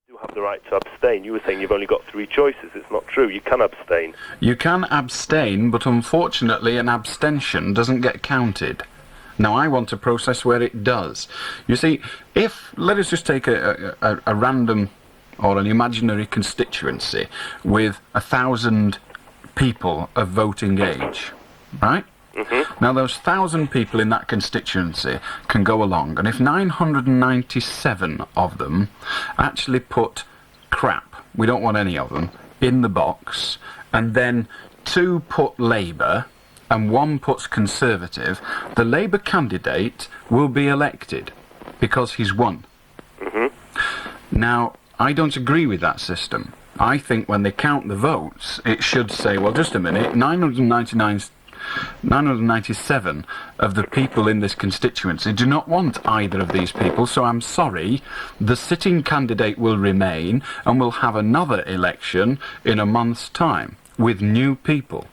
You have the right to abstain. You were saying you've only got 3 choices. It's not true. You can abstain. You can abstain, but unfortunately an abstention doesn't get counted. Now, I want a process where it does. You see, let us just take a random or an imaginary constituency with 1,000 people of voting age, right? Mm-hmm. Now, those 1,000 people in that constituency can go along, and if 997 of them actually put crap, we don't want any of them, in the box, and then 2 put Labour, and 1 puts Conservative, the Labour candidate will be elected, because he's won. Mm-hmm. Now, I don't agree with that system. I think when they count the votes, it should say, well, just a minute, 997 of the people in this constituency do not want either of these people, so I'm sorry, the sitting candidate will remain and we'll have another election in a month's time with new people.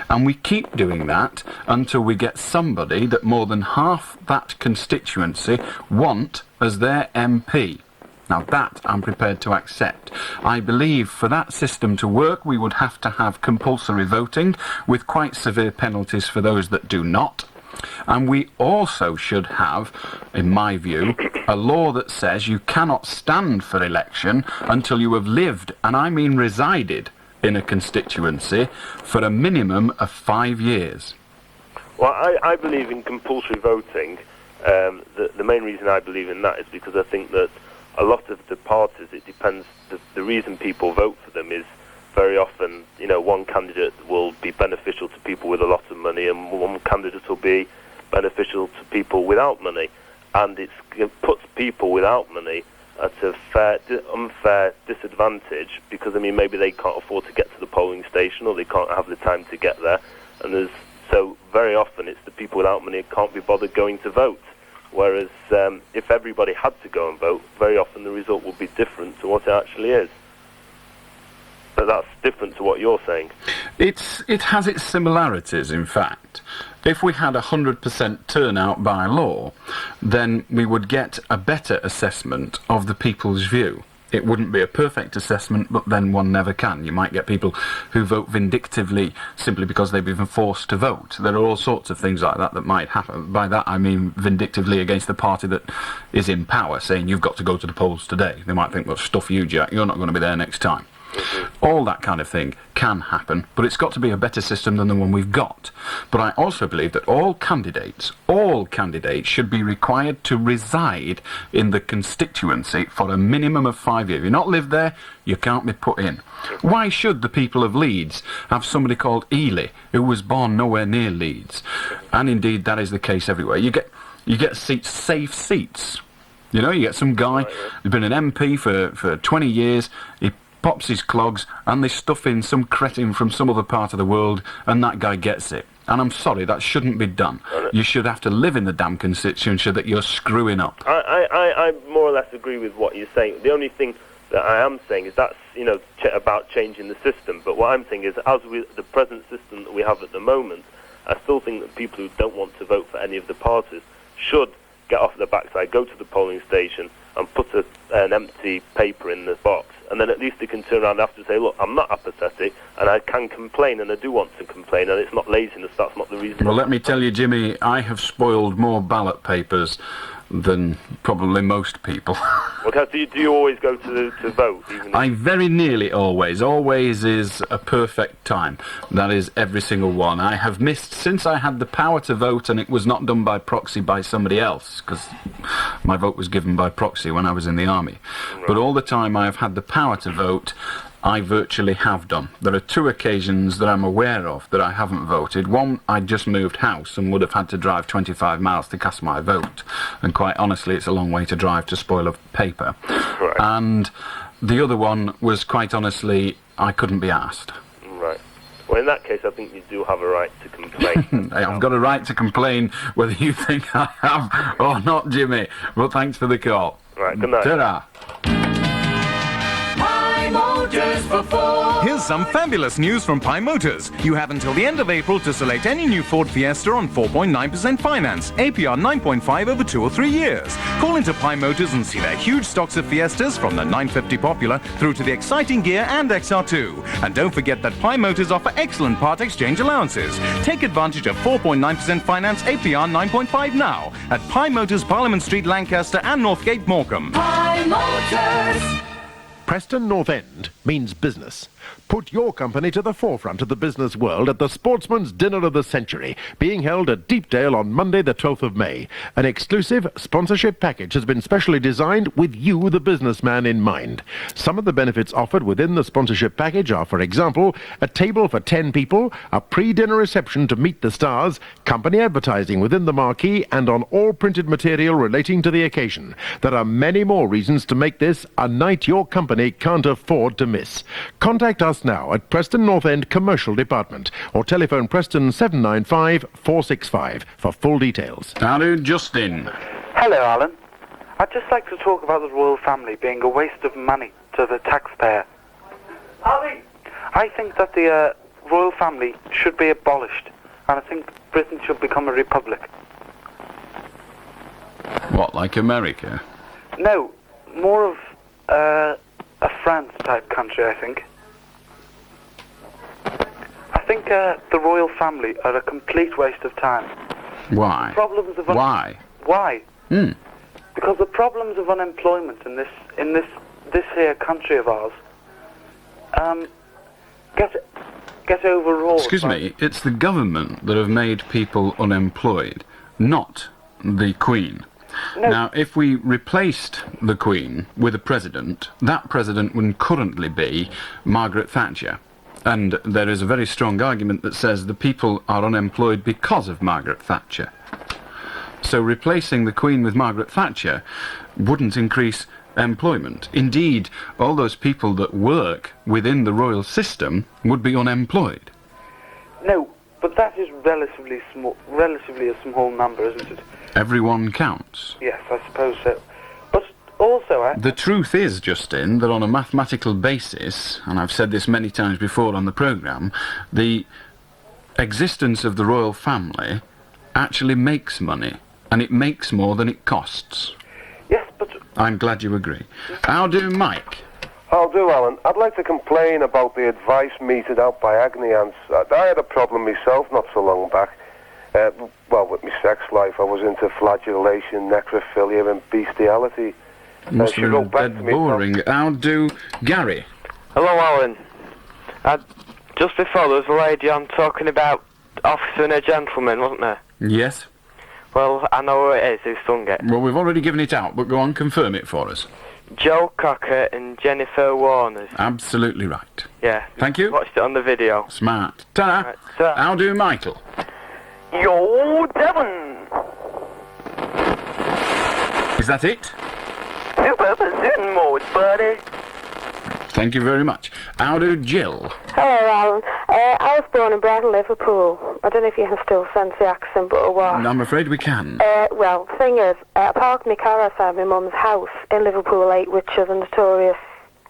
And we keep doing that until we get somebody that more than half that constituency want as their MP. Now that I'm prepared to accept. I believe for that system to work we would have to have compulsory voting with quite severe penalties for those that do not. And we also should have, in my view, a law that says you cannot stand for election until you have lived, and I mean resided, in a constituency for a minimum of 5 years. Well, I believe in compulsory voting. The main reason I believe in that is because I think that a lot of the parties, it depends, the reason people vote for them is very often, one candidate will be beneficial to people with a lot of money and one candidate will be beneficial to people without money. And it puts people without money at a unfair disadvantage because, maybe they can't afford to get to the polling station or they can't have the time to get there. And so very often it's the people without money who can't be bothered going to vote. Whereas if everybody had to go and vote, very often the result would be different to what it actually is. But that's different to what you're saying. It has its similarities, in fact. If we had 100% turnout by law, then we would get a better assessment of the people's view. It wouldn't be a perfect assessment, but then one never can. You might get people who vote vindictively simply because they've been forced to vote. There are all sorts of things like that that might happen. By that I mean vindictively against the party that is in power, saying you've got to go to the polls today. They might think, well, stuff you, Jack, you're not going to be there next time. All that kind of thing can happen, but it's got to be a better system than the one we've got. But I also believe that all candidates should be required to reside in the constituency for a minimum of 5 years. If you've not lived there, you can't be put in. Why should the people of Leeds have somebody called Ely who was born nowhere near Leeds? And indeed, that is the case everywhere. You get seats, safe seats. You get some guy who's been an MP for 20 years, he pops his clogs and they stuff in some cretin from some other part of the world and that guy gets it. And I'm sorry, that shouldn't be done. You should have to live in the damn constituency that you're screwing up. I more or less agree with what you're saying. The only thing that I am saying is that's, about changing the system. But what I'm saying is, as with the present system that we have at the moment, I still think that people who don't want to vote for any of the parties should get off their backside, go to the polling station and put an empty paper in the box. And then at least they can turn around after and say, look, I'm not apathetic, and I can complain, and I do want to complain, and it's not laziness, that's not the reason. Well, let me tell you, Jimmy, I have spoiled more ballot papers than probably most people. Okay, do you always go to vote? I very nearly always. Always is a perfect time. That is every single one. I have missed, since I had the power to vote, and it was not done by proxy by somebody else, because my vote was given by proxy when I was in the army. Right. But all the time I have had the power to vote, I virtually have done. There are 2 occasions that I'm aware of that I haven't voted. One, I just moved house and would have had to drive 25 miles to cast my vote. And quite honestly, it's a long way to drive to spoil a paper. Right. And the other one was, quite honestly, I couldn't be asked. Right. Well, in that case, I think you do have a right to complain. I've got a right to complain whether you think I have or not, Jimmy. Well, thanks for the call. Right, good night. Ta-ra. Motors for Ford. Here's some fabulous news from Pi Motors. You have until the end of April to select any new Ford Fiesta on 4.9% finance, APR 9.5 over 2 or 3 years. Call into Pi Motors and see their huge stocks of Fiestas from the 950 Popular through to the exciting Gear and XR2. And don't forget that Pi Motors offer excellent part exchange allowances. Take advantage of 4.9% finance, APR 9.5 now at Pi Motors, Parliament Street, Lancaster and Northgate, Morecambe. Pi Motors. Preston North End means business. Put your company to the forefront of the business world at the Sportsman's Dinner of the Century, being held at Deepdale on Monday the 12th of May. An exclusive sponsorship package has been specially designed with you, the businessman, in mind. Some of the benefits offered within the sponsorship package are, for example, a table for 10 people, a pre-dinner reception to meet the stars, company advertising within the marquee, and on all printed material relating to the occasion. There are many more reasons to make this a night your company can't afford to miss. Contact us now at Preston North End Commercial Department or telephone Preston 795 465 for full details. Hello, Justin. Hello, Alan. I'd just like to talk about the royal family being a waste of money to the taxpayer. I think that the royal family should be abolished, and I think Britain should become a republic. What, like America? No, more of a France-type country, I think. I think the royal family are a complete waste of time. Why? Problems of Why? Why? Hmm. Because the problems of unemployment in this here country of ours get overawed. Excuse me, it's the government that have made people unemployed, not the Queen. No. Now, if we replaced the Queen with a president, that president would currently be Margaret Thatcher. And there is a very strong argument that says the people are unemployed because of Margaret Thatcher. So replacing the Queen with Margaret Thatcher wouldn't increase employment. Indeed, all those people that work within the royal system would be unemployed. No, but that is relatively a small number, isn't it? Everyone counts. Yes, I suppose so. But also, The truth is, Justin, that on a mathematical basis, and I've said this many times before on the programme, the existence of the royal family actually makes money, and it makes more than it costs. Yes, but I'm glad you agree. How do, Mike? I'll do, Alan. I'd like to complain about the advice meted out by agony aunts. I had a problem myself not so long back. With my sex life, I was into flagellation, necrophilia and bestiality. Must She be wrote back dead to me. boring. How do, Gary? Hello, Alan. Just before, there was a lady on talking about officer and a gentleman, wasn't there? Yes? Well, I know who it is who sung it. Well, we've already given it out, but go on, confirm it for us. Joe Cocker and Jennifer Warner. Absolutely right. Yeah. Thank you. Watched it on the video. Smart. Ta-da. Right, ta-da. How do, Michael? Yo, Devon! Is that it? Super position mode, buddy. Thank you very much. How do, Jill? Hello, Alan. I was born and bred in Liverpool. I don't know if you can still sense the accent, but what? I'm afraid we can. Well, the thing is, I parked my car outside my mum's house in Liverpool 8, which is a notorious,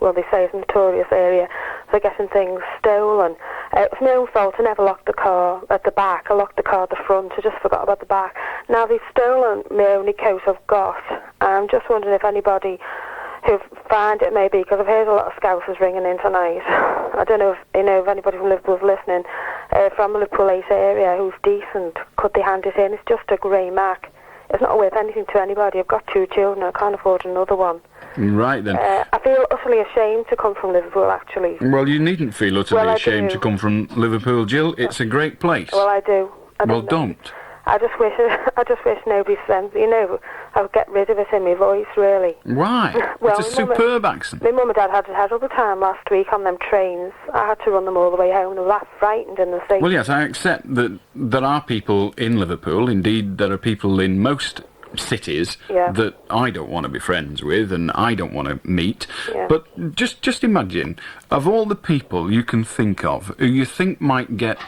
well, they say it's a notorious area for getting things stolen. It was my own fault. I never locked the car at the back. I locked the car at the front. I just forgot about the back. Now, they've stolen my only coat I've got. I'm just wondering if anybody who found it maybe, because I've heard a lot of scousers ringing in tonight. I don't know if anybody from Liverpool's listening, from the Liverpool 8 area who's decent, could they hand it in? It's just a grey Mac. It's not worth anything to anybody. I've got 2 children. I can't afford another one. Right then. I feel utterly ashamed to come from Liverpool, actually. Well, you needn't feel utterly Well, I ashamed do. to come from Liverpool, Jill. It's a great place. Well, I do. Well, don't. I just wish nobody sent, I would get rid of it in my voice, really. Why? Well, It's a superb accent. My mum and dad had a terrible time last week on them trains. I had to run them all the way home. They were that frightened in the seat. Well, yes, I accept that there are people in Liverpool, indeed there are people in most cities that I don't want to be friends with and I don't want to meet. Yeah. But just imagine, of all the people you can think of who you think might get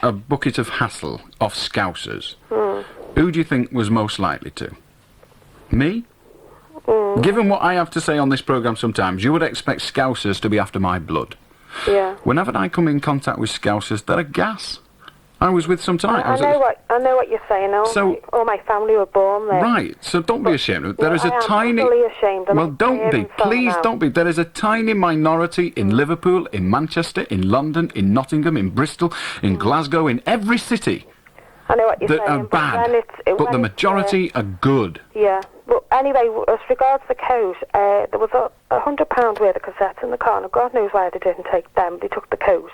a bucket of hassle off Scousers, who do you think was most likely to? Me? Given what I have to say on this programme sometimes, you would expect Scousers to be after my blood. Yeah. Whenever I come in contact with Scousers, they're a gas. I was with some time. I know what you're saying. All my family were born there. Right, so don't be ashamed. There is a tiny... utterly ashamed. Well, don't be. Please don't be. There is a tiny minority in Liverpool, in Manchester, in London, in Nottingham, in Bristol, in Glasgow, in every city I know what you're that saying. are bad, but the majority are good. Yeah. But anyway, as regards the coat, there was £100 worth of cassettes in the car, and God knows why they didn't take them. They took the coat.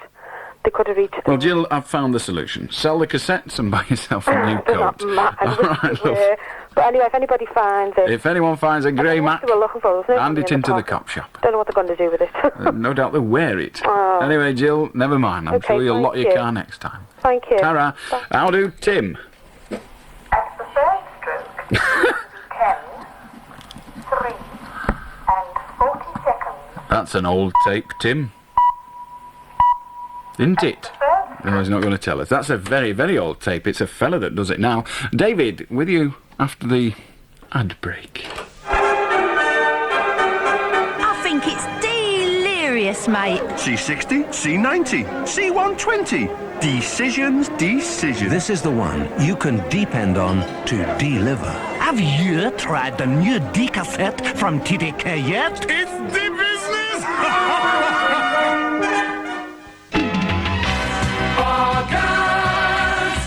They could have reached them. Well, Jill, I've found the solution. Sell the cassettes and buy yourself a new coat. All right, love. But anyway, if anybody finds it... If anyone finds a grey Mac, hand it into the cop shop. Don't know what they're going to do with it. No doubt they'll wear it. Oh. Anyway, Jill, never mind. I'm sure you'll lock your car next time. Thank you. Tara, how do Tim? At the first stroke, 10, 3, and 40 seconds. That's an old tape, Tim. Isn't it? No, he's not going to tell us. That's a very, very old tape. It's a fella that does it now. David, with you after the ad break. I think it's delirious, mate. C60, C90, C120. Decisions. This is the one you can depend on to deliver. Have you tried the new D cassette from TDK yet? It's the business!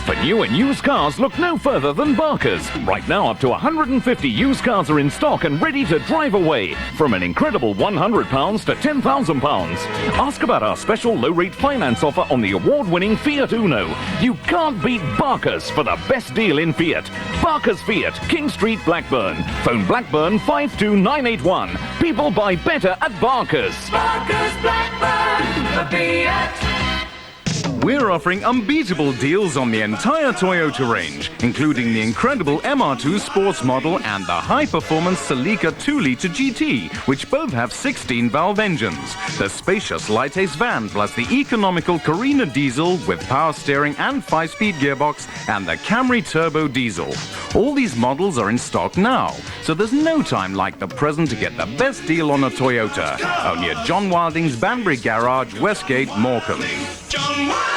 For new and used cars, look no further than Barker's. Right now, up to 150 used cars are in stock and ready to drive away. From an incredible £100 to £10,000. Ask about our special low-rate finance offer on the award-winning Fiat Uno. You can't beat Barker's for the best deal in Fiat. Barker's Fiat, King Street, Blackburn. Phone Blackburn 52981. People buy better at Barker's. Barker's Blackburn, the Fiat. We're offering unbeatable deals on the entire Toyota range, including the incredible MR2 sports model and the high-performance Celica 2-litre GT, which both have 16-valve engines, the spacious Lighthouse van plus the economical Carina diesel with power steering and 5-speed gearbox, and the Camry Turbo diesel. All these models are in stock now, so there's no time like the present to get the best deal on a Toyota. Only at John Wilding's Banbury Garage, Westgate, Morecambe. John Wilding!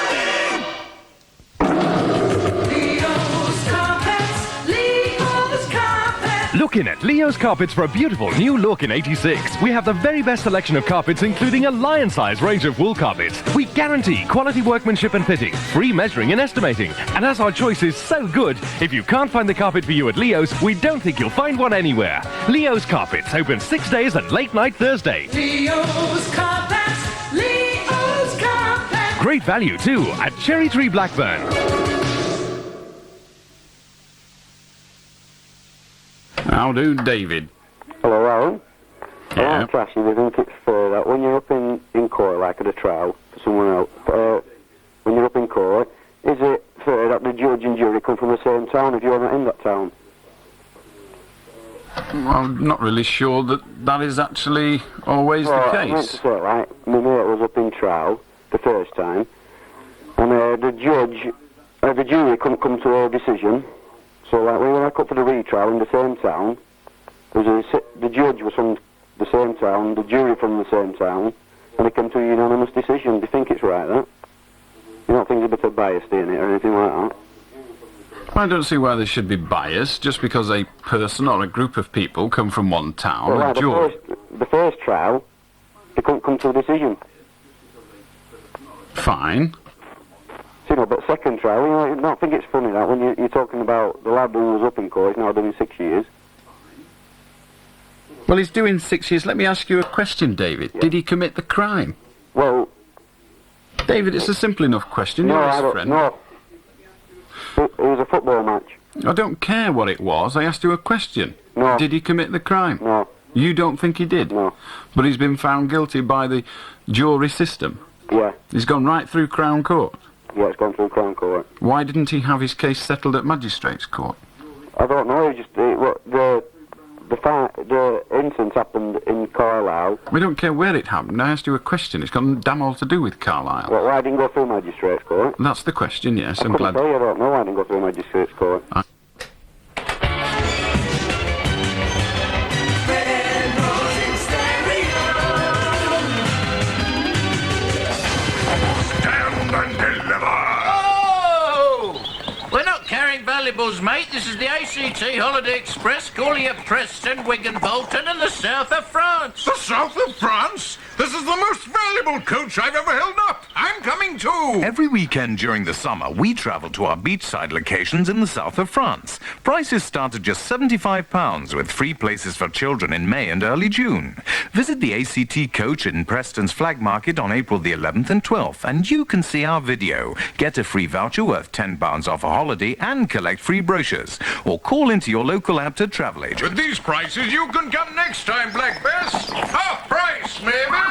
Leo's Carpets! Looking at Leo's Carpets for a beautiful new look in 86. We have the very best selection of carpets, including a lion-size range of wool carpets. We guarantee quality workmanship and fitting, free measuring and estimating. And as our choice is so good, if you can't find the carpet for you at Leo's, we don't think you'll find one anywhere. Leo's Carpets, open 6 days and late night Thursday. Leo's Carpets! Leo's Carpets! Great value too at Cherry Tree Blackburn. How do David? Hello, Alan. Yeah. I like to ask you, I think it's fair that when you're up in court, like at a trial for someone else, when you're up in court, is it fair that the judge and jury come from the same town if you're not in that town? I'm not really sure that is actually always the case. I meant to say, like, my mate was up in trial the first time, and the jury couldn't come to a decision. So, like, when we went up for the retrial in the same town, the judge was from the same town, the jury from the same town, and it came to a unanimous decision. Do you think it's right, that? You don't think there's a bit of bias in it or anything like that? I don't see why there should be bias just because a person or a group of people come from one town. Well, like, the first trial, they couldn't come to a decision. Fine. So, but second trial, I don't think it's funny that when you're talking about the lad who was up in court, he's now doing 6 years. Well, he's doing 6 years. Let me ask you a question, David. Yeah. Did he commit the crime? Well... David, it's a simple enough question. No, You're his friend. No. It was a football match. I don't care what it was. I asked you a question. No. Did he commit the crime? No. You don't think he did? No. But he's been found guilty by the jury system? Yeah. He's gone right through Crown Court? Yeah, it's gone through Crown Court. Why didn't he have his case settled at Magistrates' Court? I don't know. He just the incident happened in Carlisle. We don't care where it happened. I asked you a question. It's got damn all to do with Carlisle. Well, why didn't go through Magistrates' Court? That's the question, yes. I'm glad. I don't know why I didn't go through Magistrates' Court. buzz, mate. This is the ACT Holiday Express calling at Preston, Wigan, Bolton and the south of France. The south of France? This is the most valuable coach I've ever held up. I'm coming too. Every weekend during the summer, we travel to our beachside locations in the south of France. Prices start at just £75 with free places for children in May and early June. Visit the ACT coach in Preston's Flag Market on April the 11th and 12th and you can see our video. Get a free voucher worth £10 off a holiday and collect free brochures. Or call into your local ABTA travel agent. With these prices, you can come next time, Black Bess. Half price, maybe.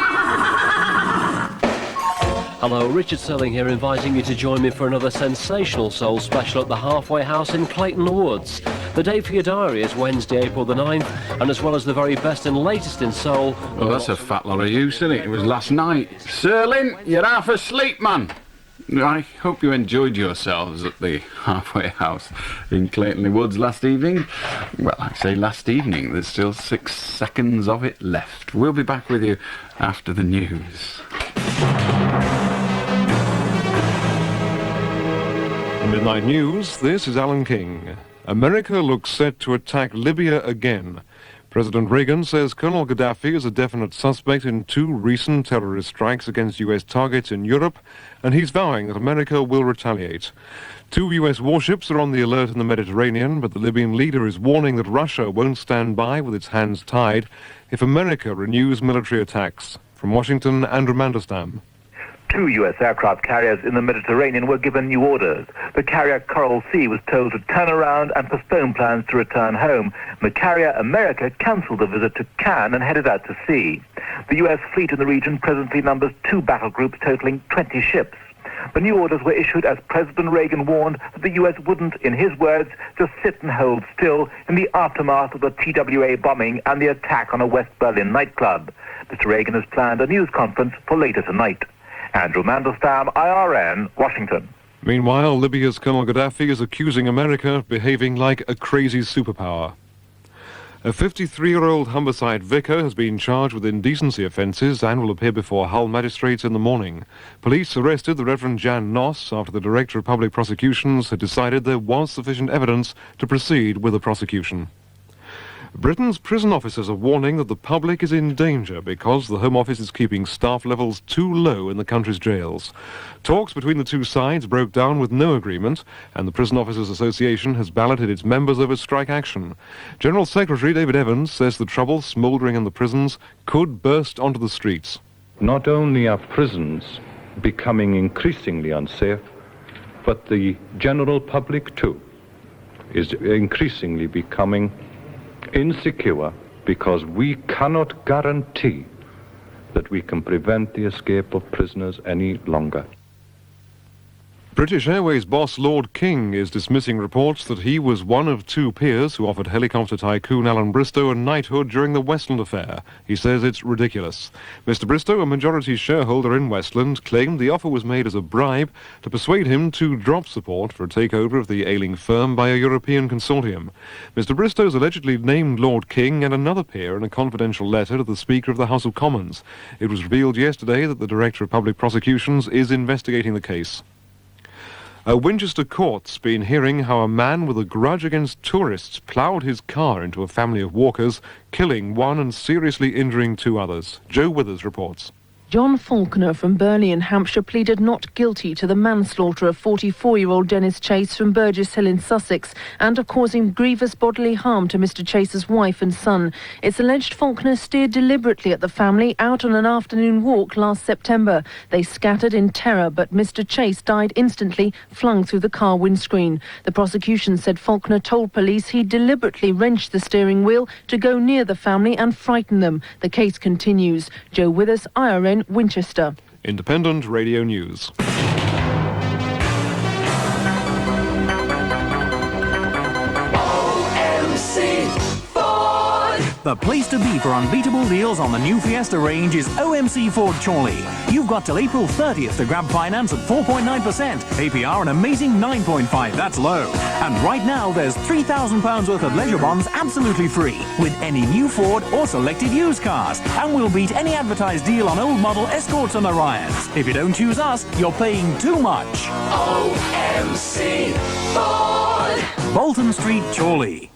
Hello, Richard Selling here, inviting you to join me for another sensational soul special at the Halfway House in Clayton Woods. The date for your diary is Wednesday, April the 9th, and as well as the very best and latest in soul... Well, that's a fat lot of use, isn't it? It was last night. Serling, you're half asleep, man. I hope you enjoyed yourselves at the Halfway House in Clayton Woods last evening. Well, I say last evening. There's still 6 seconds of it left. We'll be back with you after the news. Midnight News, this is Alan King. America looks set to attack Libya again. President Reagan says Colonel Gaddafi is a definite suspect in 2 recent terrorist strikes against U.S. targets in Europe, and he's vowing that America will retaliate. 2 U.S. warships are on the alert in the Mediterranean, but the Libyan leader is warning that Russia won't stand by with its hands tied if America renews military attacks. From Washington, Andrew Mandelstam. 2 U.S. aircraft carriers in the Mediterranean were given new orders. The carrier Coral Sea was told to turn around and postpone plans to return home. The carrier America cancelled the visit to Cannes and headed out to sea. The U.S. fleet in the region presently numbers 2 battle groups totaling 20 ships. The new orders were issued as President Reagan warned that the U.S. wouldn't, in his words, just sit and hold still in the aftermath of the TWA bombing and the attack on a West Berlin nightclub. Mr. Reagan has planned a news conference for later tonight. Andrew Mandelstam, IRN, Washington. Meanwhile, Libya's Colonel Gaddafi is accusing America of behaving like a crazy superpower. A 53-year-old Humberside vicar has been charged with indecency offences and will appear before Hull magistrates in the morning. Police arrested the Reverend Jan Noss after the Director of Public Prosecutions had decided there was sufficient evidence to proceed with the prosecution. Britain's prison officers are warning that the public is in danger because the Home Office is keeping staff levels too low in the country's jails. Talks between the 2 sides broke down with no agreement, and the Prison Officers Association has balloted its members over strike action. General Secretary David Evans says the trouble smouldering in the prisons could burst onto the streets. Not only are prisons becoming increasingly unsafe, but the general public too is increasingly becoming insecure because we cannot guarantee that we can prevent the escape of prisoners any longer. British Airways boss Lord King is dismissing reports that he was one of 2 peers who offered helicopter tycoon Allan Beswick a knighthood during the Westland affair. He says it's ridiculous. Mr. Beswick, a majority shareholder in Westland, claimed the offer was made as a bribe to persuade him to drop support for a takeover of the ailing firm by a European consortium. Mr. Beswick has allegedly named Lord King and another peer in a confidential letter to the Speaker of the House of Commons. It was revealed yesterday that the Director of Public Prosecutions is investigating the case. A Winchester court's been hearing how a man with a grudge against tourists ploughed his car into a family of walkers, killing 1 and seriously injuring 2 others. Joe Withers reports. John Faulkner from Burnley in Hampshire pleaded not guilty to the manslaughter of 44-year-old Dennis Chase from Burgess Hill in Sussex and of causing grievous bodily harm to Mr. Chase's wife and son. It's alleged Faulkner steered deliberately at the family out on an afternoon walk last September. They scattered in terror, but Mr. Chase died instantly, flung through the car windscreen. The prosecution said Faulkner told police he deliberately wrenched the steering wheel to go near the family and frighten them. The case continues. Joe Withers, IRN, Winchester. Independent Radio News. The place to be for unbeatable deals on the new Fiesta range is OMC Ford Chorley. You've got till April 30th to grab finance at 4.9%, APR an amazing 9.5%, that's low. And right now there's £3,000 worth of leisure bonds absolutely free with any new Ford or selected used cars. And we'll beat any advertised deal on old model Escorts and Orions. If you don't choose us, you're paying too much. OMC Ford. Bolton Street, Chorley.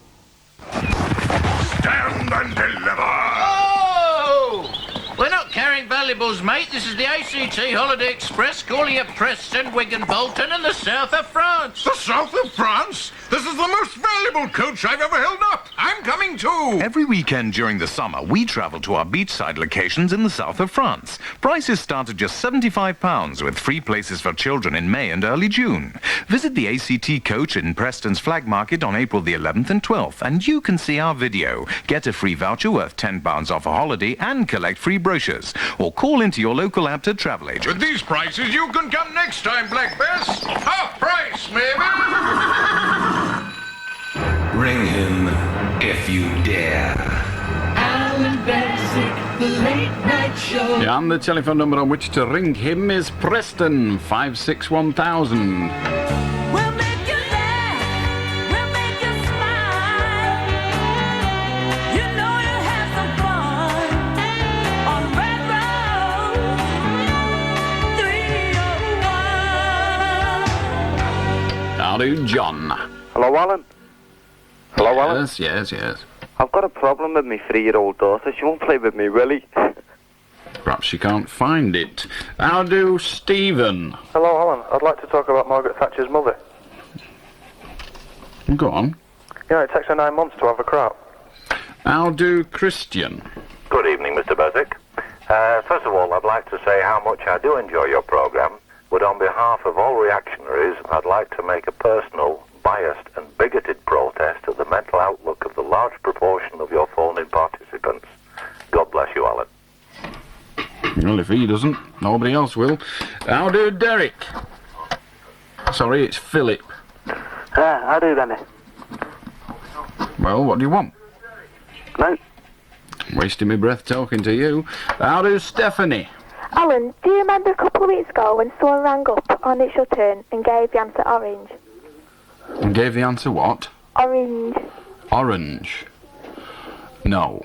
Stand and deliver! Oh! We're not carrying valuables, mate. This is the ACT Holiday Express calling at Preston, Wigan, Bolton and the south of France. The south of France? This is the most valuable coach I've ever held up. I'm coming too. Every weekend during the summer, we travel to our beachside locations in the south of France. Prices start at just £75 with free places for children in May and early June. Visit the ACT coach in Preston's Flag Market on April the 11th and 12th, and you can see our video. Get a free voucher worth £10 off a holiday and collect free brochures. Or call into your local ABTA travel agent. With these prices, you can come next time, Black Bess. Half price, maybe. Ring him if you dare. Allan Beswick, the late night show. Yeah, and the telephone number on which to ring him is Preston 561,000. Howdy, John. Hello, Alan. Hello, Alan. Yes, yes, yes. I've got a problem with my 3-year-old daughter. She won't play with me, Willie. Perhaps she can't find it. How do Stephen? Hello, Alan. I'd like to talk about Margaret Thatcher's mother. Go on. Yeah, it takes her 9 months to have a crop. How do Christian? Good evening, Mr. Beswick. First of all, I'd like to say how much I do enjoy your programme, but on behalf of all reactionaries, I'd like to make a personal, biased and bigoted protest at the mental outlook of the large proportion of your phone-in participants. God bless you, Alan. Well, if he doesn't, nobody else will. How do Derek? Sorry, it's Philip. How do, Danny? Well, what do you want? No. Wasting my breath talking to you. How do Stephanie? Alan, do you remember a couple of weeks ago when someone rang up on It's Your Turn and gave the answer orange? And gave the answer what? Orange. Orange. No.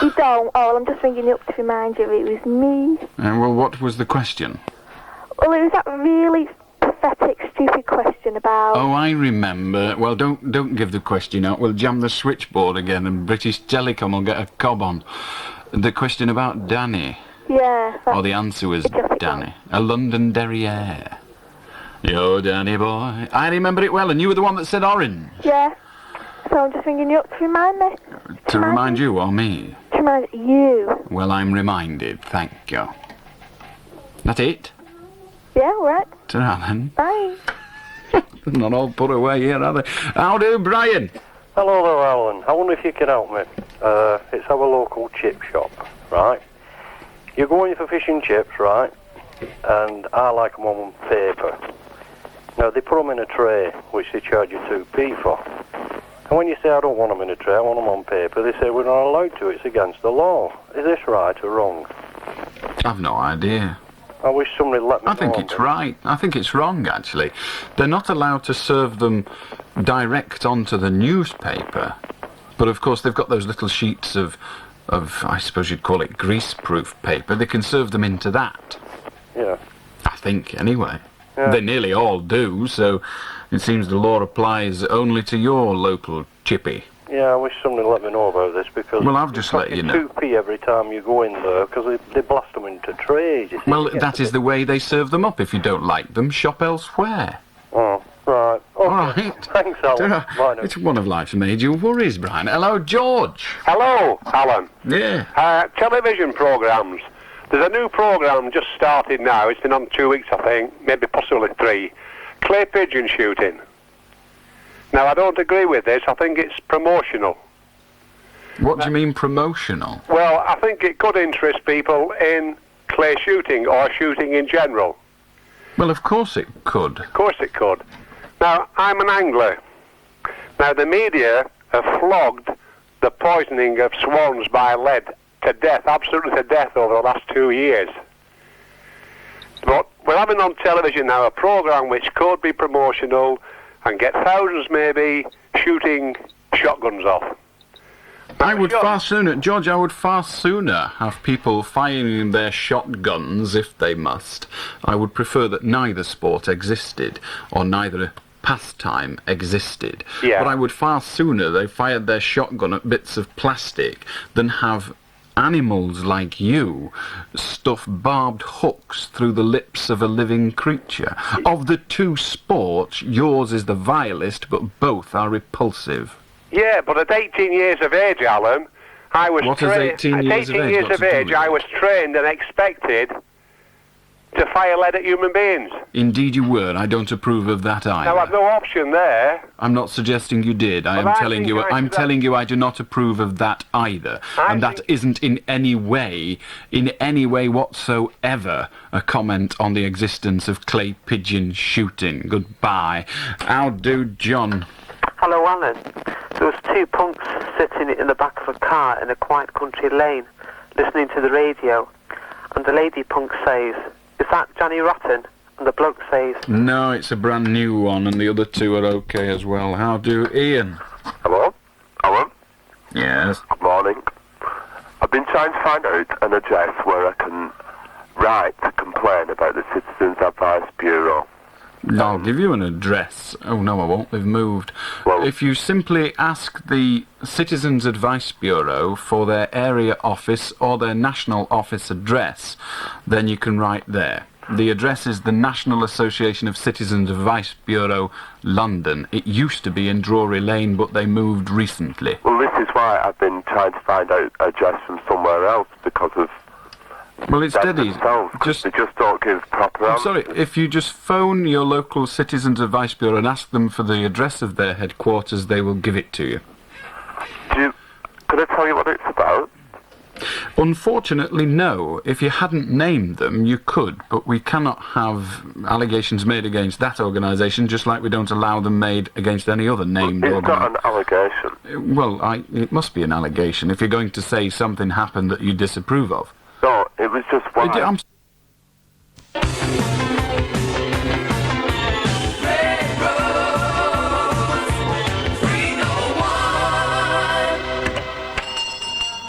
You don't? Oh, well, I'm just ringing you up to remind you it was me. Well, what was the question? Well, it was that really pathetic, stupid question about... Oh, I remember. Well, don't give the question out. We'll jam the switchboard again and British Telecom will get a cob on. The question about Danny. Yeah. Oh, the answer was Danny. A London Derriere. Yo, Danny boy. I remember it well, and you were the one that said orange. Yeah. So I'm just ringing you up to remind me. To remind you or me? To remind you. Well, I'm reminded, thank you. That it? Yeah, all right. To Alan. Bye. Not all put away here, are they? How do, Brian? Hello there, Alan. I wonder if you can help me. It's our local chip shop, right? You go in for fish and chips, right? And I like them on paper. Now, they put them in a tray, which they charge you 2p for. And when you say, I don't want them in a tray, I want them on paper, they say, we're not allowed to, it's against the law. Is this right or wrong? I've no idea. I wish somebody let me know. I think it's right. I think it's wrong, actually. They're not allowed to serve them direct onto the newspaper. But, of course, they've got those little sheets of I suppose you'd call it grease-proof paper. They can serve them into that. Yeah. I think, anyway. Yeah. They nearly all do, so it seems the law applies only to your local chippy. Yeah, I wish somebody let me know about this, because... Well, I've just let you know. 2p every time you go in there, because they blast them into trays, you see. Well, that is the way they serve them up. If you don't like them, shop elsewhere. Oh, right. Okay. All right. Thanks, Alan. Bye now. It's one of life's major worries, Brian. Hello, George. Hello, Alan. Yeah. Television programmes. There's a new programme just started now. It's been on 2 weeks, I think, maybe possibly 3. Clay pigeon shooting. Now, I don't agree with this. I think it's promotional. What do you mean promotional? Well, I think it could interest people in clay shooting or shooting in general. Well, of course it could. Of course it could. Now, I'm an angler. Now, the media have flogged the poisoning of swans by lead to death, absolutely to death, over the last 2 years. But we're having on television now a programme which could be promotional and get thousands maybe shooting shotguns off. I would far sooner, George, I would far sooner have people firing their shotguns if they must. I would prefer that neither sport existed, or neither pastime existed. Yeah. But I would far sooner they fired their shotgun at bits of plastic than have animals like you stuff barbed hooks through the lips of a living creature. Of the two sports, yours is the vilest, but both are repulsive. Yeah, but at 18 years of age, Alan, I was What is 18 years of age? At 18 years What's of to do age, with I it? was trained and expected to fire lead at human beings. Indeed you were. I don't approve of that either. Now, I've no option there. I'm not suggesting you did. I Well, am I telling think you. I I'm should telling you. I do not approve of that either. And that isn't in any way whatsoever, a comment on the existence of clay pigeon shooting. Goodbye. How do, John? Hello, Alan. There was two punks sitting in the back of a car in a quiet country lane, listening to the radio, and the lady punk says, "Is that Johnny Rotten?" And the bloke says, No, it's a brand new one, and the other two are okay as well. How do, Ian? Hello? Alan? Yes? Good morning. I've been trying to find out an address where I can write to complain about the Citizens Advice Bureau. I'll give you an address. Oh, no, I won't. They've moved. If you simply ask the Citizens Advice Bureau for their area office or their national office address, then you can write there. The address is the National Association of Citizens Advice Bureau, London. It used to be in Drury Lane, but they moved recently. Well, this is why I've been trying to find out an address from somewhere else, because of... Well, it's dead easy. They just don't give proper I'm answers. sorry, if you just phone your local Citizens Advice Bureau and ask them for the address of their headquarters, they will give it to you. Could I tell you what it's about? Unfortunately, no. If you hadn't named them, you could, but we cannot have allegations made against that organisation, just like we don't allow them made against any other named It's organisation. not an allegation. Well, it must be an allegation if you're going to say something happened that you disapprove of. No, it was just why...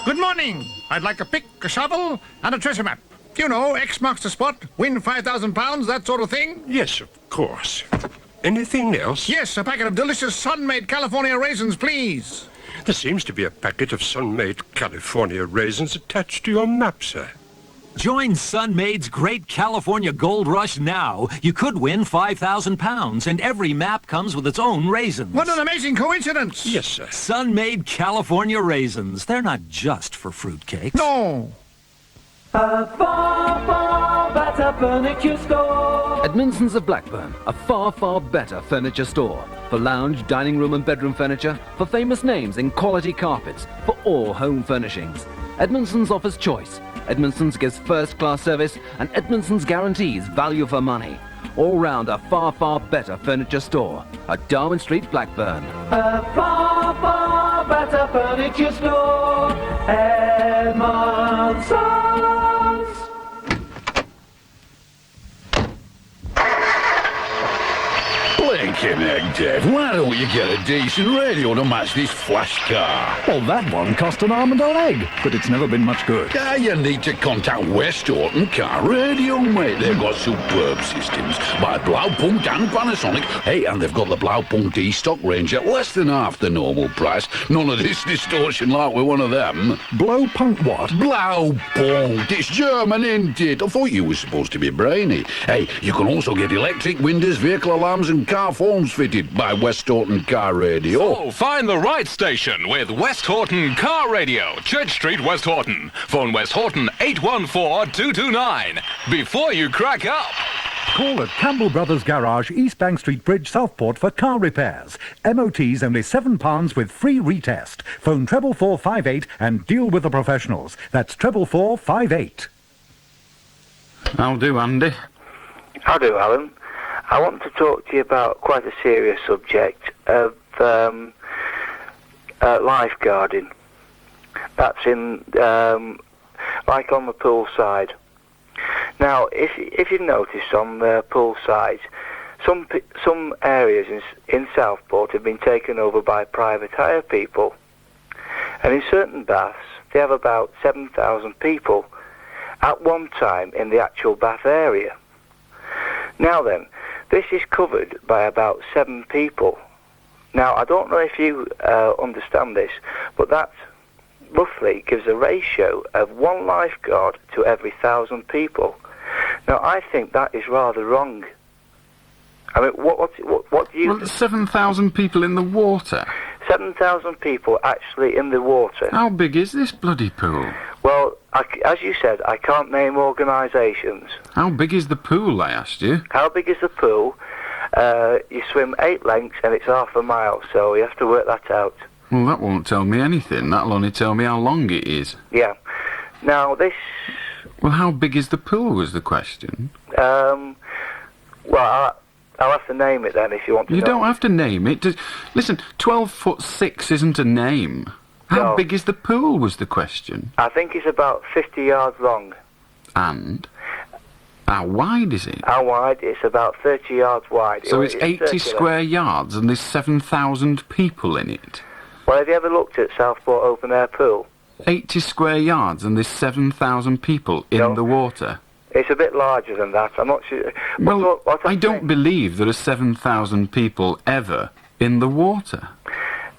Good morning. I'd like a pick, a shovel, and a treasure map. You know, X marks the spot, win £5,000, that sort of thing. Yes, of course. Anything else? Yes, a packet of delicious sun-made California raisins, please. There seems to be a packet of sun-made California raisins attached to your map, sir. Join Sunmaid's Great California Gold Rush now. You could win £5,000, and every map comes with its own raisins. What an amazing coincidence. Yes, sir. Sunmaid California raisins. They're not just for fruitcakes. No. A far, far better furniture store. Edmondson's of Blackburn, a far, far better furniture store. For lounge, dining room and bedroom furniture, for famous names in quality carpets, for all home furnishings. Edmondson's offers choice. Edmondson's gives first-class service, and Edmondson's guarantees value for money. All round a far, far better furniture store at Darwin Street, Blackburn. A far, far better furniture store. Edmondson's. Blinking egg, Dave. Why don't you get a decent radio to match this flash car? Well, that one cost an arm and a leg, but it's never been much good. Yeah, you need to contact West Horton Car Radio, mate. They've got superb systems by Blaupunkt and Panasonic. Hey, and they've got the Blaupunkt E-Stock range at less than half the normal price. None of this distortion like with one of them. Blaupunkt what? Blaupunkt. It's German, isn't it? I thought you were supposed to be brainy. Hey, you can also get electric windows, vehicle alarms and car phones fitted by West Horton Car Radio. Oh, find the right station with West Horton Car Radio, Church Street, West Horton. Phone West Horton 814-229 before you crack up. Call at Campbell Brothers Garage, East Bank Street Bridge, Southport for car repairs. MOT's only £7 with free retest. Phone 44458 and deal with the professionals. That's 44458. I'll do, Andy. How do, Alan? I want to talk to you about quite a serious subject of lifeguarding. That's in, like on the pool side. Now, if you've noticed on the pool side, some areas in Southport have been taken over by private hire people. And in certain baths, they have about 7,000 people at one time in the actual bath area. Now then, This is covered by about 7 people. Now, I don't know if you understand this, but that roughly gives a ratio of 1 lifeguard to every 1,000 people. Now, I think that is rather wrong. I mean, what do you... Well, 7,000 people in the water. 7,000 people actually in the water. How big is this bloody pool? Well, as you said, I can't name organisations. How big is the pool, I asked you? How big is the pool? You swim 8 lengths and it's half a mile, so you have to work that out. Well, that won't tell me anything. That'll only tell me how long it is. Yeah. Now, this... Well, how big is the pool was the question. Well, I'll have to name it then if you want to know. You don't have to name it. Listen, 12'6" isn't a name. How big is the pool was the question. I think it's about 50 yards long. And? How wide is it? How wide? It's about 30 yards wide. So it's 80 square yards and there's 7,000 people in it. Well, have you ever looked at Southport Open Air Pool? 80 square yards and there's 7,000 people in the water. It's a bit larger than that. I'm not sure. Well, I don't believe there are 7,000 people ever in the water.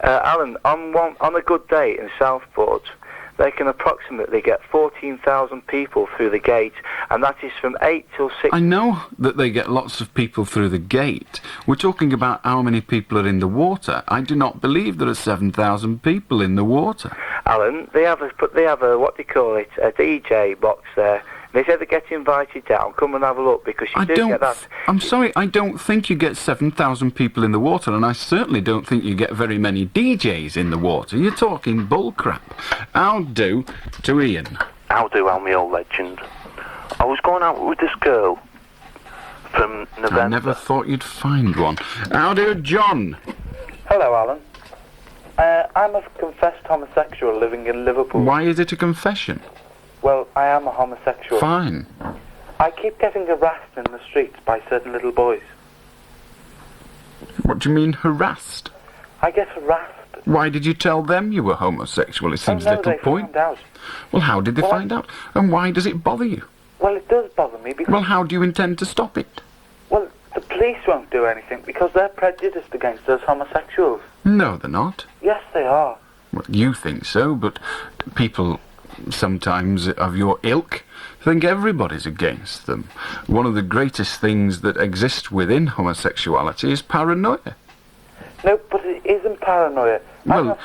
Alan, on a good day in Southport, they can approximately get 14,000 people through the gate, and that is from 8 till 6. I know that they get lots of people through the gate. We're talking about how many people are in the water. I do not believe there are 7,000 people in the water. Alan, they have a what do you call it, a DJ box there. They said they get invited down. Come and have a look because you do get that. I'm sorry, I don't think you get 7,000 people in the water, and I certainly don't think you get very many DJs in the water. You're talking bullcrap. How do to Ian? How do, Al, me old legend? I was going out with this girl from November. I never thought you'd find one. How do, John? Hello, Alan. I'm a confessed homosexual living in Liverpool. Why is it a confession? Well, I am a homosexual. Fine. I keep getting harassed in the streets by certain little boys. What do you mean, harassed? I get harassed. Why did you tell them you were homosexual? It seems little point. Found out. Well, how did they find out? And why does it bother you? Well, it does bother me because... Well, how do you intend to stop it? Well, the police won't do anything because they're prejudiced against us homosexuals. No, they're not. Yes, they are. Well, you think so, but people... sometimes of your ilk think everybody's against them. One of the greatest things that exist within homosexuality is paranoia. No, but it isn't paranoia. Well,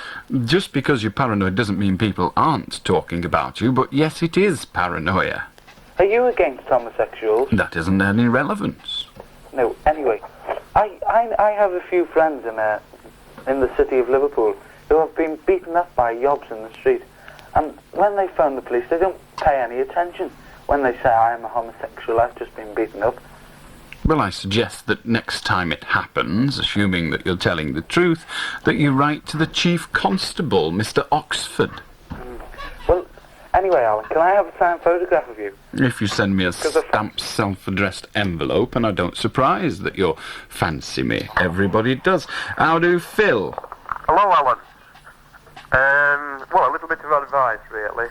just because you're paranoid doesn't mean people aren't talking about you, but yes, it is paranoia. Are you against homosexuals? That isn't any relevance. No, anyway, I have a few friends in the city of Liverpool who have been beaten up by yobs in the street. And when they phone the police, they don't pay any attention. When they say, I am a homosexual, I've just been beaten up. Well, I suggest that next time it happens, assuming that you're telling the truth, that you write to the Chief Constable, Mr. Oxford. Well, anyway, Alan, can I have a signed photograph of you? If you send me a stamped, self-addressed envelope, and I don't surprise that you'll fancy me. Everybody does. How do, Phil? Hello, Alan. Well, a little bit of advice, really.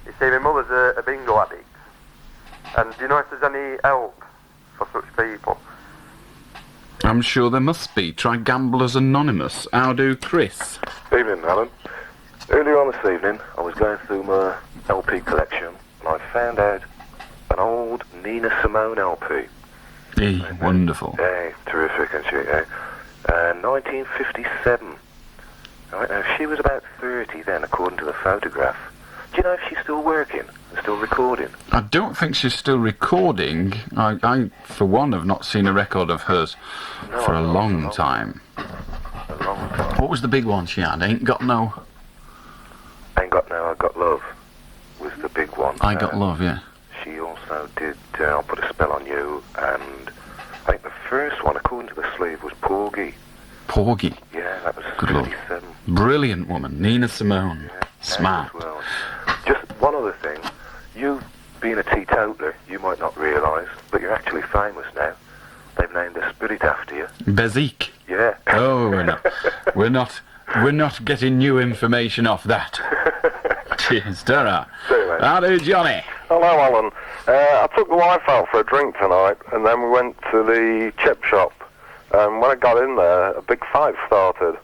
You see, my mother's a bingo addict. And do you know if there's any help for such people? I'm sure there must be. Try Gamblers Anonymous. How do, Chris? Evening, Alan. Earlier on this evening, I was going through my LP collection, and I found out an old Nina Simone LP. Wonderful. Hey, terrific, isn't she? 1957. Right, now, she was about 30 then, according to the photograph. Do you know if she's still working and still recording? I don't think she's still recording. I for one, have not seen a record of hers for a long time. What was the big one she had? Ain't Got No... Ain't Got No, I Got Love was the big one. I Got Love, yeah. She also did I'll Put a Spell on You, and I think the first one, according to the sleeve, was Porgy. Porgy? Yeah, that was Good Lord. 57. Brilliant woman, Nina Simone. Yeah, smart. Well. Just one other thing. You, being a teetotaler, you might not realise, but you're actually famous now. They've named a spirit after you. Bezique. Yeah. Oh, we're not getting new information off that. Cheers, ta-ra. See you, mate. How do, Johnny? Hello, Alan. I took the wife out for a drink tonight, and then we went to the chip shop. And when I got in there, a big fight started.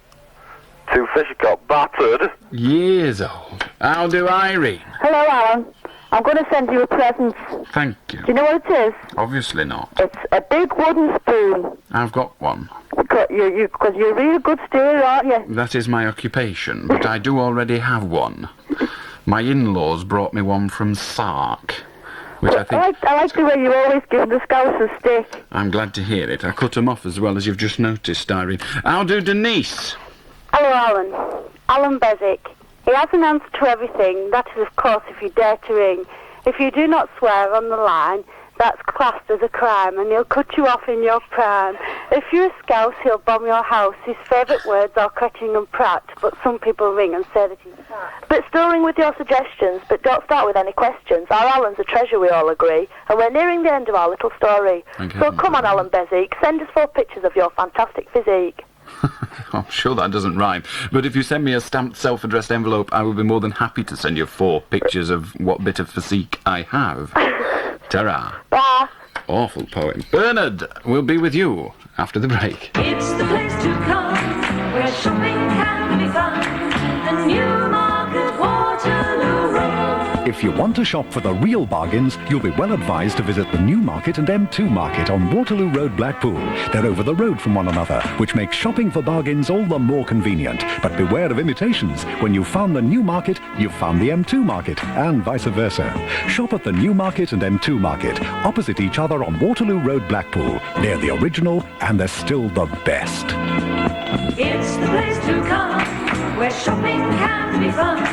2 fish got battered. Years old. How do Irene? Hello, Alan. I'm going to send you a present. Thank you. Do you know what it is? Obviously not. It's a big wooden spoon. I've got one. Because you're a really good steerer, aren't you? That is my occupation, but I do already have one. My in-laws brought me one from Sark, which I think... I like the way you always give the scouts a stick. I'm glad to hear it. I cut them off as well as you've just noticed, Irene. How do Denise? Hello, Alan. Allan Beswick. He has an answer to everything. That is, of course, if you dare to ring. If you do not swear on the line, that's classed as a crime, and he'll cut you off in your prime. If you're a scout, he'll bomb your house. His favourite words are cretching and prat, but some people ring and say that he's... But still ring with your suggestions, but don't start with any questions. Our Alan's a treasure, we all agree, and we're nearing the end of our little story. So come on, Allan Beswick, send us 4 pictures of your fantastic physique. I'm sure that doesn't rhyme, but if you send me a stamped self-addressed envelope, I will be more than happy to send you 4 pictures of what bit of physique I have. Ta-ra. Bye. Awful poem. Bernard will be with you after the break. It's the place to come, where shopping can be fun. The Newmarket Waterloo Road. If you want to shop for the real bargains, you'll be well advised to visit the Newmarket and M2 Market on Waterloo Road, Blackpool. They're over the road from one another, which makes shopping for bargains all the more convenient. But beware of imitations. When you've found the Newmarket, you've found the M2 Market, and vice versa. Shop at the Newmarket and M2 Market, opposite each other on Waterloo Road, Blackpool. They're the original, and they're still the best. It's the place to come, where shopping can be fun.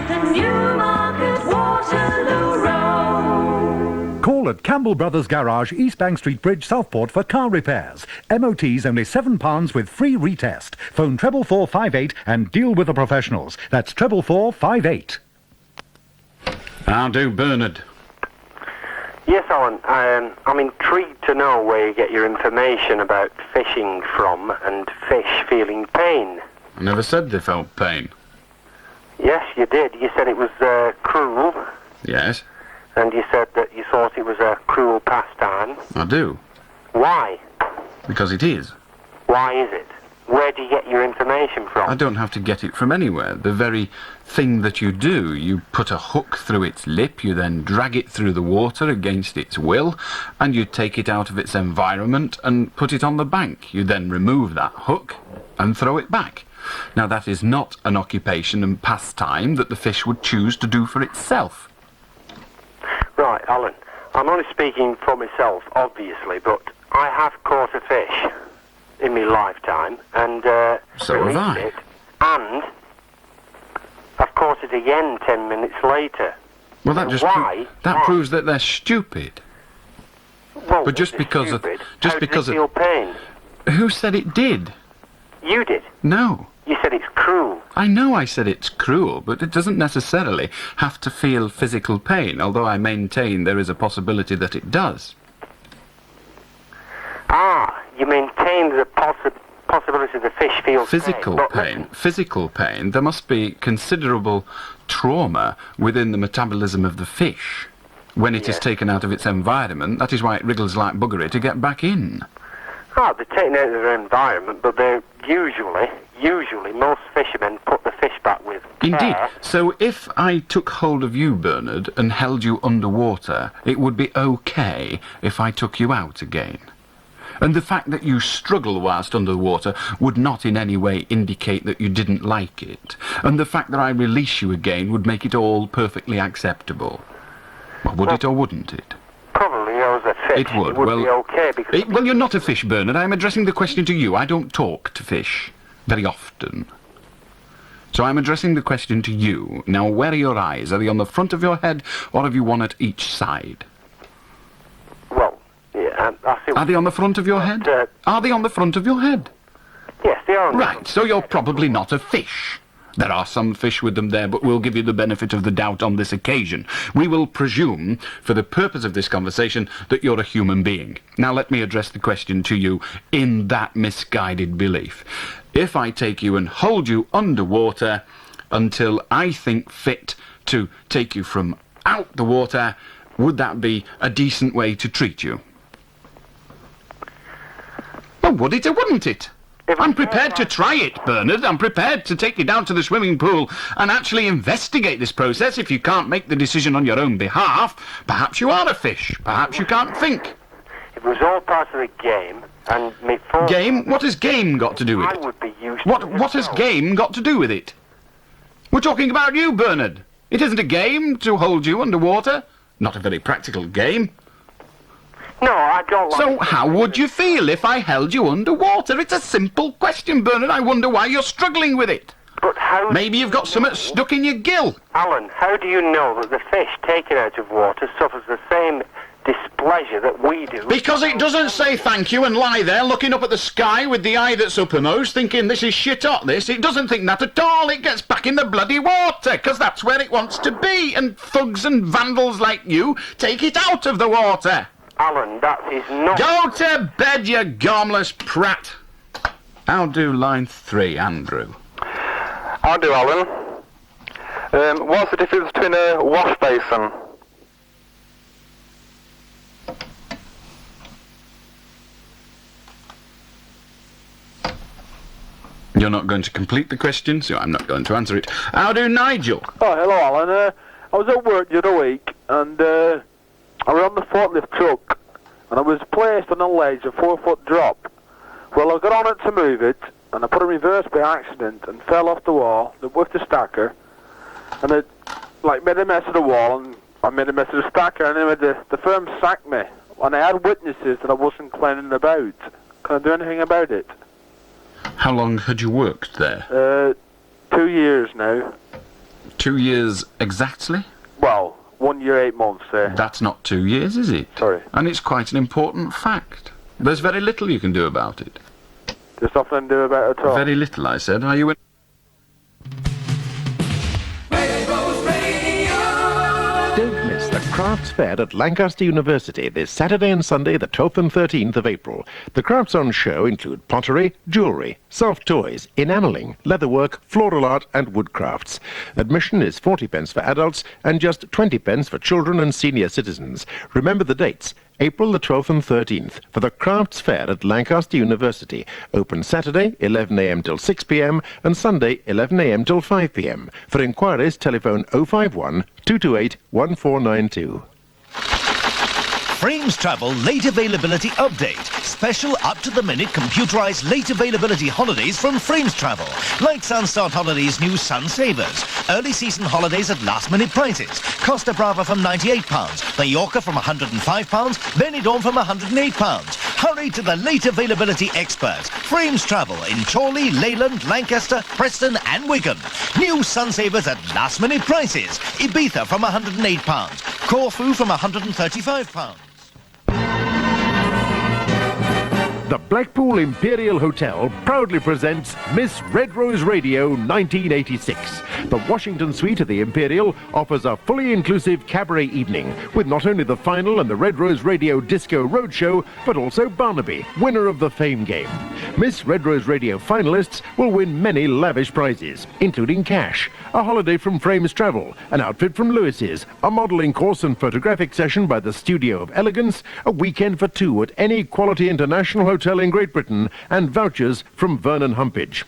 The Newmarket Waterloo Road. Call at Campbell Brothers Garage, East Bank Street Bridge, Southport for car repairs. MOT's only £7 with free retest. Phone 44458 and deal with the professionals. That's 44458. How do, Bernard? Yes, Alan. I'm intrigued to know where you get your information about fishing from and fish feeling pain. I never said they felt pain. Yes, you did. You said it was cruel. Yes. And you said that you thought it was a cruel pastime. I do. Why? Because it is. Why is it? Where do you get your information from? I don't have to get it from anywhere. The very thing that you do, you put a hook through its lip, you then drag it through the water against its will, and you take it out of its environment and put it on the bank. You then remove that hook and throw it back. Now, that is not an occupation and pastime that the fish would choose to do for itself. Right, Alan. I'm only speaking for myself, obviously, but I have caught a fish in my lifetime, and so have I. It, and I've caught it again 10 minutes later. Well, that just proves that they're stupid. Well, but just because stupid, just how because does it feel pain? Who said it did? You did. No. You said it's cruel. I know I said it's cruel, but it doesn't necessarily have to feel physical pain, although I maintain there is a possibility that it does. Ah, you maintain the possibility the fish feels physical pain. Physical pain. There must be considerable trauma within the metabolism of the fish. When it is taken out of its environment, that is why it wriggles like buggery to get back in. Oh, they're taken out of their environment, but they're usually, most fishermen put the fish back with care. Indeed. So if I took hold of you, Bernard, and held you underwater, it would be okay if I took you out again. And the fact that you struggle whilst underwater would not in any way indicate that you didn't like it. And the fact that I release you again would make it all perfectly acceptable. Well, would it or wouldn't it? Probably, as a fish, it would. Be okay because... Well, you're not a fish, Bernard. I'm addressing the question to you. I don't talk to fish very often. So I'm addressing the question to you. Now, where are your eyes? Are they on the front of your head, or have you one at each side? Well, yeah, I see... Are they on the front of your head? Are they on the front of your head? Yes, they are. Right, so you're probably not a fish. There are some fish with them there, but we'll give you the benefit of the doubt on this occasion. We will presume, for the purpose of this conversation, that you're a human being. Now let me address the question to you in that misguided belief. If I take you and hold you underwater until I think fit to take you from out the water would that be a decent way to treat you? Well, would it or wouldn't it? I'm prepared to try it, Bernard. I'm prepared to take you down to the swimming pool and actually investigate this process. If you can't make the decision on your own behalf, perhaps you are a fish. Perhaps you can't think. It was all part of the game, and me phone... Game? What has game got to do with it? I would be used What has game got to do with it? We're talking about you, Bernard. It isn't a game to hold you underwater. Not a very practical game. No, I don't like... So how would you feel if I held you underwater? It's a simple question, Bernard. I wonder why you're struggling with it. But how... Maybe you've got something stuck in your gill. Alan, how do you know that the fish taken out of water suffers the same displeasure that we do? Because it doesn't say thank you and lie there looking up at the sky with the eye that's uppermost thinking this is shit hot, this. It doesn't think that at all. It gets back in the bloody water because that's where it wants to be. And thugs and vandals like you take it out of the water. Alan, that is not... Go to bed, you gormless prat. I'll do line 3, Andrew. I'll do, Alan. What's the difference between a wash basin? You're not going to complete the question, so I'm not going to answer it. I'll do Nigel. Oh, hello, Alan. I was at work the other week, and I was on the forklift truck, and I was placed on a ledge, a 4-foot drop. Well, I got on it to move it, and I put in reverse by accident and fell off the wall with the stacker, and it made a mess of the wall, and I made a mess of the stacker, and anyway, the firm sacked me, and I had witnesses that I wasn't complaining about. Can I do anything about it? How long had you worked there? 2 years now. 2 years exactly? Well, 1 year, 8 months there. That's not 2 years, is it? Sorry. And it's quite an important fact. There's very little you can do about it. There's nothing to do about it at all? Very little, I said. Are you in... Don't miss the Crafts Fair at Lancaster University this Saturday and Sunday, the 12th and 13th of April. The crafts on show include pottery, jewellery, soft toys, enamelling, leatherwork, floral art and woodcrafts. Admission is 40p for adults and just 20p for children and senior citizens. Remember the dates. April the 12th and 13th for the Crafts Fair at Lancaster University. Open Saturday 11 a.m. till 6 p.m. and Sunday 11 a.m. till 5 p.m. For inquiries, telephone 051 228 1492. Frames Travel Late Availability Update. Special up-to-the-minute computerized late availability holidays from Frames Travel. Like Sunstart Holidays' new Sun Savers. Early season holidays at last-minute prices. Costa Brava from £98, Mallorca from £105, Benidorm from £108. Hurry to the late availability experts. Frames Travel in Chorley, Leyland, Lancaster, Preston and Wigan. New Sun Savers at last-minute prices. Ibiza from £108, Corfu from £135. The Blackpool Imperial Hotel proudly presents Miss Red Rose Radio 1986. The Washington Suite of the Imperial offers a fully inclusive cabaret evening with not only the final and the Red Rose Radio Disco Roadshow, but also Barnaby, winner of the Fame Game. Miss Red Rose Radio finalists will win many lavish prizes, including cash, a holiday from Frames Travel, an outfit from Lewis's, a modelling course and photographic session by the Studio of Elegance, a weekend for two at any quality international hotel in Great Britain, and vouchers from Vernon Humpage.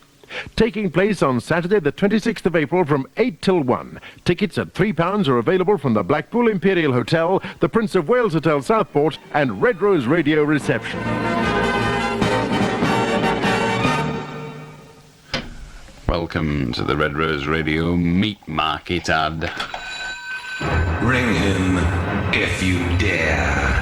Taking place on Saturday the 26th of April from 8 till 1. Tickets at £3 are available from the Blackpool Imperial Hotel, the Prince of Wales Hotel Southport and Red Rose Radio Reception. Welcome to the Red Rose Radio Meat Market ad. Ring him if you dare.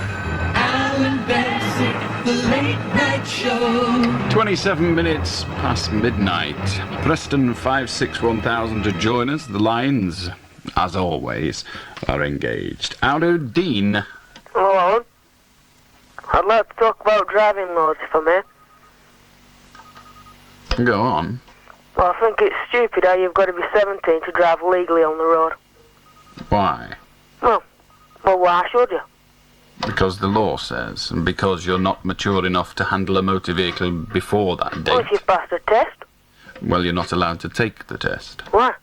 Allan Beswick, the late night show. 27 minutes past midnight. Preston 561,000 to join us. The lines, as always, are engaged. Aldo Dean. Hello. I'd like to talk about driving laws, if I may. Go on. Well, I think it's stupid how you've got to be 17 to drive legally on the road. Why? Well, why should you? Because the law says, and because you're not mature enough to handle a motor vehicle before that date. Well, if you pass the test. Well, you're not allowed to take the test. Why?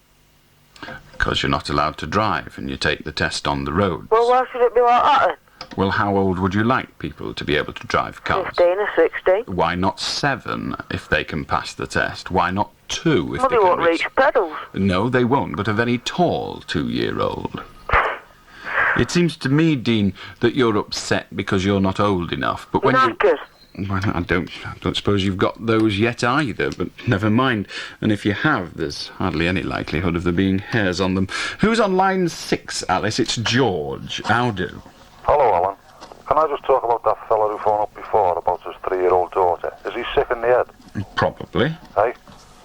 Because you're not allowed to drive and you take the test on the road. Well, why should it be like that then? Well, how old would you like people to be able to drive cars? 15 or 16. Why not 7 if they can pass the test? Why not 2 if Well, they they can won't reach pedals. No, they won't, but a very tall 2-year-old. It seems to me, Dean, that you're upset because you're not old enough. But when well, I don't suppose you've got those yet either, but never mind. And if you have, there's hardly any likelihood of there being hairs on them. Who's on line 6, Alice? It's George. How do? Hello, Alan. Can I just talk about that fella who phoned up before about his 3-year-old daughter? Is he sick in the head? Probably. Hey?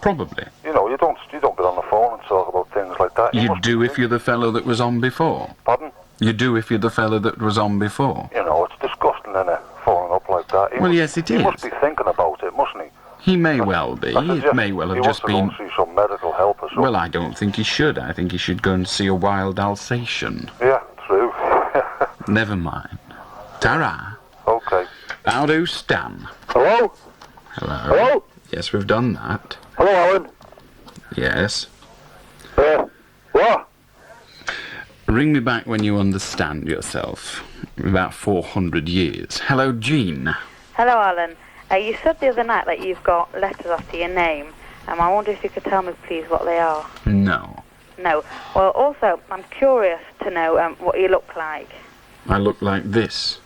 Probably. You know, you don't get on the phone and talk about things like that. You do if you're the fellow that was on before. Pardon? You do if you're the fellow that was on before. You know, it's disgusting, isn't it? Phoning up like that. Well, yes, it is. He must be thinking about it, mustn't he? He may well be. It may well have just been... He wants to go and see some medical help or something. Well, I don't think he should. I think he should go and see a wild Alsatian. Yeah, true. Never mind. Ta-ra. Okay. How do, Stan? Hello? Hello. Hello? Yes, we've done that. Hello, Alan. Yes. What? Ring me back when you understand yourself. About 400 years. Hello, Jean. Hello, Alan. You said the other night that you've got letters after your name. I wonder if you could tell me, please, what they are. No. No. Well, also, I'm curious to know what you look like. I look like this.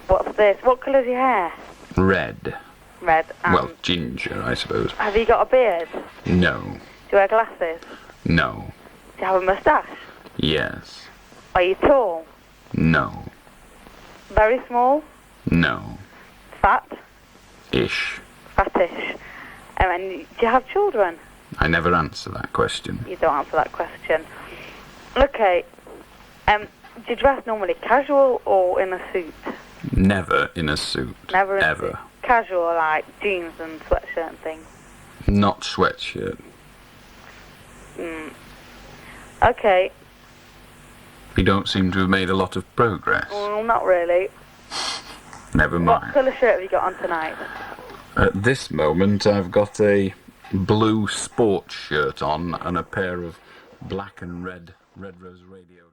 What's this? What colour's your hair? Red. Red. Well, ginger, I suppose. Have you got a beard? No. Do you wear glasses? No. Do you have a moustache? Yes. Are you tall? No. Very small? No. Fat? Ish. Fattish. And do you have children? I never answer that question. You don't answer that question. Okay. Do you dress normally casual or in a suit? Never in a suit. Never in Ever. a suit. Casual, like jeans and sweatshirt and things. Not sweatshirt. Okay. You don't seem to have made a lot of progress. Well, not really. Never What mind. colour shirt have you got on tonight? At this moment, I've got a blue sports shirt on and a pair of black and red Red Rose Radio